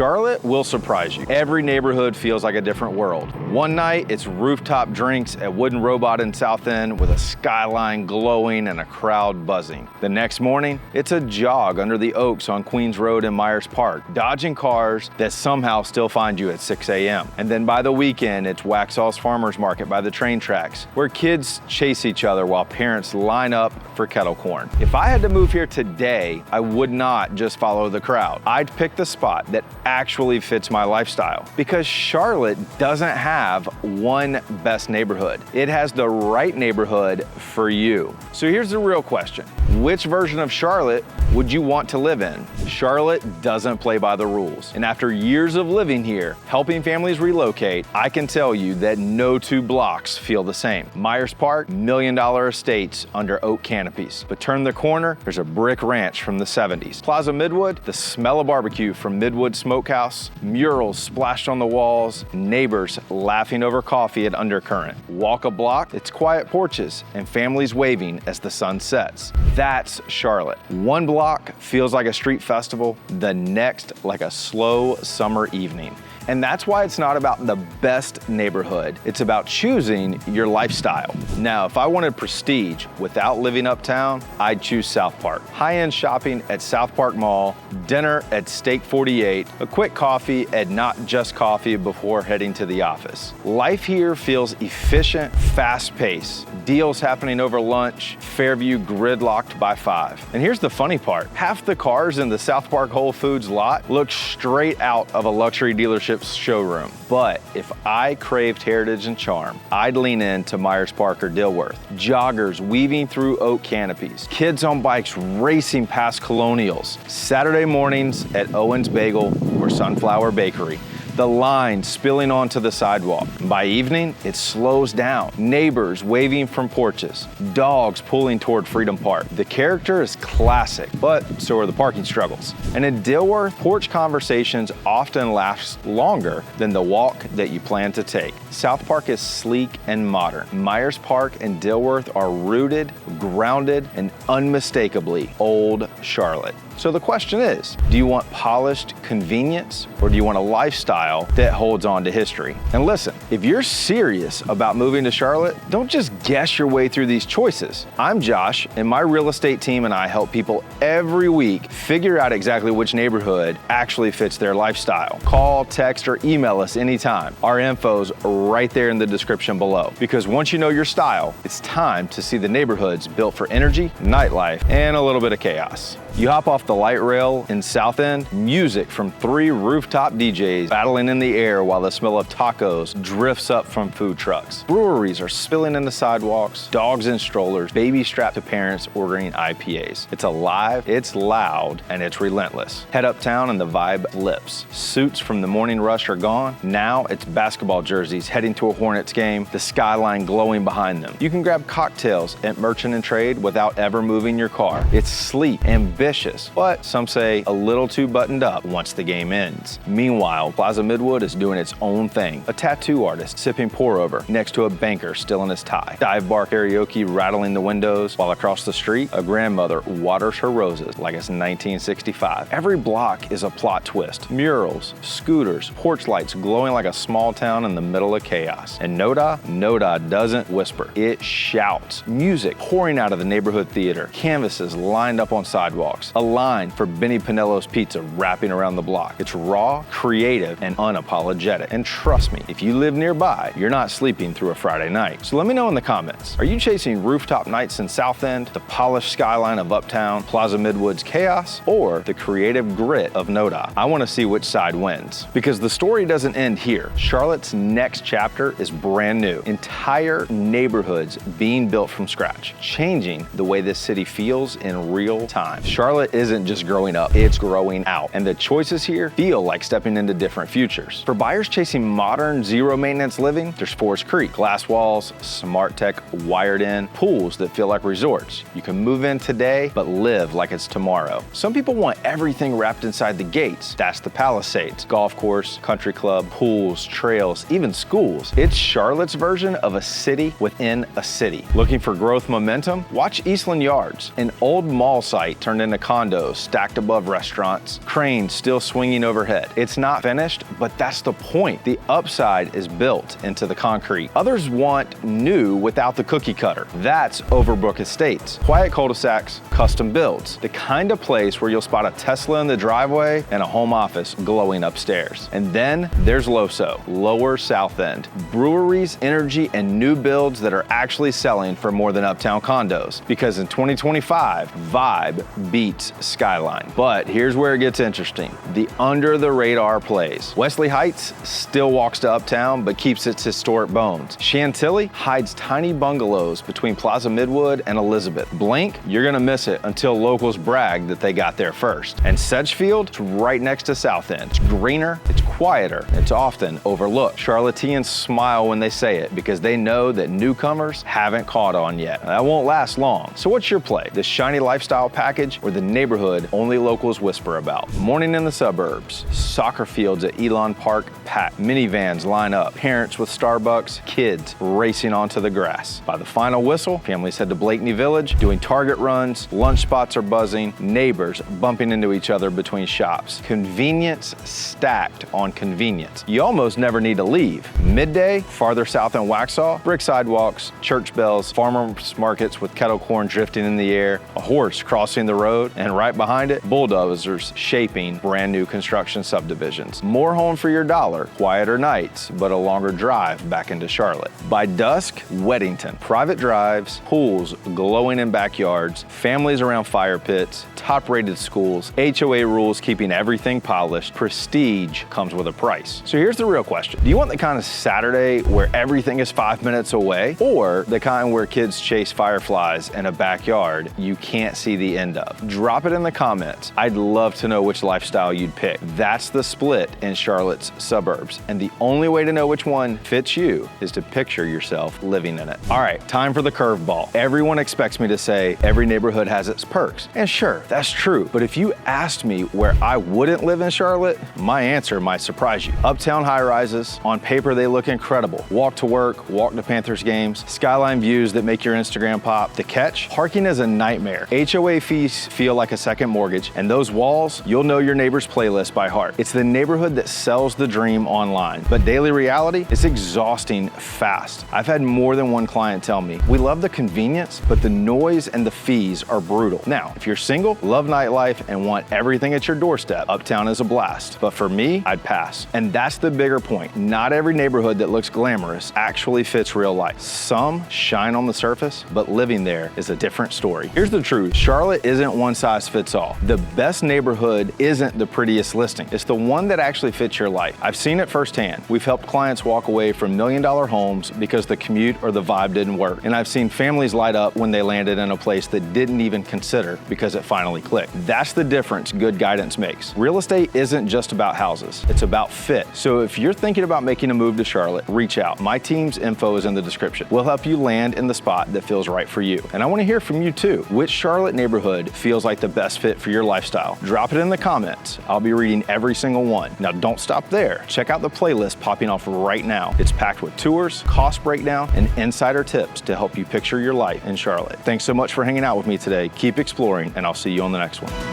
Charlotte will surprise you. Every neighborhood feels like a different world. One night, it's rooftop drinks at Wooden Robot in South End with a skyline glowing and a crowd buzzing. The next morning, it's a jog under the oaks on Queens Road in Myers Park, dodging cars that somehow still find you at 6 a.m. And then by the weekend, it's Waxhaw's Farmers Market by the train tracks, where kids chase each other while parents line up for kettle corn. If I had to move here today, I would not just follow the crowd. I'd pick the spot that actually fits my lifestyle, because Charlotte doesn't have one best neighborhood. It has the right neighborhood for you. So here's the real question. Which version of Charlotte would you want to live in? Charlotte doesn't play by the rules. And after years of living here, helping families relocate, I can tell you that no two blocks feel the same. Myers Park, $1 million estates under oak canopies. But turn the corner, there's a brick ranch from the 70s. Plaza Midwood, the smell of barbecue from Midwood Smokehouse, murals splashed on the walls, neighbors laughing over coffee at Undercurrent. Walk a block, it's quiet porches and families waving as the sun sets. That's Charlotte. One block feels like a street festival, the next like a slow summer evening. And that's why it's not about the best neighborhood. It's about choosing your lifestyle. Now, if I wanted prestige without living uptown, I'd choose South Park. High-end shopping at South Park Mall, dinner at Steak 48, a quick coffee at Not Just Coffee before heading to the office. Life here feels efficient, fast-paced. Deals happening over lunch, Fairview gridlocked by 5. And here's the funny part. Half the cars in the South Park Whole Foods lot look straight out of a luxury dealership's showroom. But if I craved heritage and charm, I'd lean into Myers Park or Dilworth. Joggers weaving through oak canopies, kids on bikes racing past colonials, Saturday mornings at Owen's Bagel or Sunflower Bakery. The line spilling onto the sidewalk. By evening, it slows down. Neighbors waving from porches. Dogs pulling toward Freedom Park. The character is classic, but so are the parking struggles. And in Dilworth, porch conversations often last longer than the walk that you plan to take. South Park is sleek and modern. Myers Park and Dilworth are rooted, grounded, and unmistakably old Charlotte. So the question is, do you want polished convenience or do you want a lifestyle that holds on to history? And listen, if you're serious about moving to Charlotte, don't just guess your way through these choices. I'm Josh, and my real estate team and I help people every week figure out exactly which neighborhood actually fits their lifestyle. Call, text, or email us anytime. Our info's right there in the description below. Because once you know your style, it's time to see the neighborhoods built for energy, nightlife, and a little bit of chaos. You hop off the light rail in South End, music from 3 rooftop DJs battling in the air while the smell of tacos drifts up from food trucks. Breweries are spilling into sidewalks, dogs in strollers, babies strapped to parents ordering IPAs. It's alive, it's loud, and it's relentless. Head uptown and the vibe flips. Suits from the morning rush are gone. Now it's basketball jerseys heading to a Hornets game, the skyline glowing behind them. You can grab cocktails at Merchant and Trade without ever moving your car. It's sleek, ambitious, but some say a little too buttoned up once the game ends. Meanwhile, Plaza Midwood is doing its own thing. A tattoo artist sipping pour over next to a banker still in his tie. Dive bar karaoke rattling the windows, while across the street, a grandmother waters her roses like it's 1965. Every block is a plot twist. Murals, scooters, porch lights glowing like a small town in the middle of chaos. And Noda doesn't whisper, it shouts. Music pouring out of the neighborhood theater. Canvases lined up on sidewalks. A line for Benny Pinello's Pizza wrapping around the block. It's raw, creative, and unapologetic. And trust me, if you live nearby, you're not sleeping through a Friday night. So let me know in the comments. Are you chasing rooftop nights in South End, the polished skyline of Uptown, Plaza Midwood's chaos, or the creative grit of Noda? I want to see which side wins. Because the story doesn't end here. Charlotte's next chapter is brand new. Entire neighborhoods being built from scratch, changing the way this city feels in real time. Charlotte isn't just growing up, it's growing out. And the choices here feel like stepping into different futures. For buyers chasing modern, zero-maintenance living, there's Forest Creek. Glass walls, smart high-tech, wired-in pools that feel like resorts. You can move in today, but live like it's tomorrow. Some people want everything wrapped inside the gates. That's the Palisades. Golf course, country club, pools, trails, even schools. It's Charlotte's version of a city within a city. Looking for growth momentum? Watch Eastland Yards, an old mall site turned into condos stacked above restaurants, cranes still swinging overhead. It's not finished, but that's the point. The upside is built into the concrete. Others want new without the cookie cutter. That's Overbrook Estates. Quiet cul-de-sacs, custom builds. The kind of place where you'll spot a Tesla in the driveway and a home office glowing upstairs. And then there's LoSo, Lower South End. Breweries, energy, and new builds that are actually selling for more than Uptown condos. Because in 2025, vibe beats skyline. But here's where it gets interesting. The under the radar plays. Wesley Heights still walks to Uptown, but keeps its historic bones. Chantilly hides tiny bungalows between Plaza Midwood and Elizabeth. Blink, you're gonna miss it until locals brag that they got there first. And Sedgefield, it's right next to South End. It's greener, it's quieter, it's often overlooked. Charlotteans smile when they say it because they know that newcomers haven't caught on yet. That won't last long. So what's your play? The shiny lifestyle package or the neighborhood only locals whisper about? Morning in the suburbs, soccer fields at Elon Park packed, minivans line up, parents with Starbucks, kids racing onto the grass. By the final whistle, families head to Blakeney Village, doing Target runs, lunch spots are buzzing, neighbors bumping into each other between shops. Convenience stacked on convenience. You almost never need to leave. Midday, farther south in Waxhaw, brick sidewalks, church bells, farmers markets with kettle corn drifting in the air, a horse crossing the road, and right behind it, bulldozers shaping brand new construction subdivisions. More home for your dollar, quieter nights, but a longer drive back into Charlotte. By dusk, Weddington. Private drives, pools glowing in backyards, families around fire pits, top-rated schools, HOA rules keeping everything polished. Prestige comes with a price. So here's the real question. Do you want the kind of Saturday where everything is 5 minutes away, or the kind where kids chase fireflies in a backyard you can't see the end of? Drop it in the comments. I'd love to know which lifestyle you'd pick. That's the split in Charlotte's suburbs, and the only way to know which one fits you is to picture yourself living in it. All right, time for the curveball. Everyone expects me to say every neighborhood has its perks, and sure, that's true, but if you asked me where I wouldn't live in Charlotte, my answer might surprise you. Uptown high-rises, on paper they look incredible. Walk to work, walk to Panthers games, skyline views that make your Instagram pop. The catch? Parking is a nightmare. HOA fees feel like a second mortgage, and those walls, you'll know your neighbor's playlist by heart. It's the neighborhood that sells the dream online, but daily reality is exhausting fast. I've had more than one client tell me, we love the convenience, but the noise and the fees are brutal. Now, if you're single, love nightlife, and want everything at your doorstep, Uptown is a blast. But for me, I'd pass. And that's the bigger point. Not every neighborhood that looks glamorous actually fits real life. Some shine on the surface, but living there is a different story. Here's the truth. Charlotte isn't one size fits all. The best neighborhood isn't the prettiest listing. It's the one that actually fits your life. I've seen it firsthand. We've helped clients walk away from million-dollar homes because the commute or the vibe didn't work. And I've seen families light up when they landed in a place that didn't even consider because it finally clicked. That's the difference good guidance makes. Real estate isn't just about houses. It's about fit. So if you're thinking about making a move to Charlotte, reach out. My team's info is in the description. We'll help you land in the spot that feels right for you. And I want to hear from you too. Which Charlotte neighborhood feels like the best fit for your lifestyle? Drop it in the comments. I'll be reading every single one. Now don't stop there. Check out the playlist popping off right now. It's packed with tours, cost breakdown, and insider tips to help you picture your life in Charlotte. Thanks so much for hanging out with me today. Keep exploring, and I'll see you on the next one.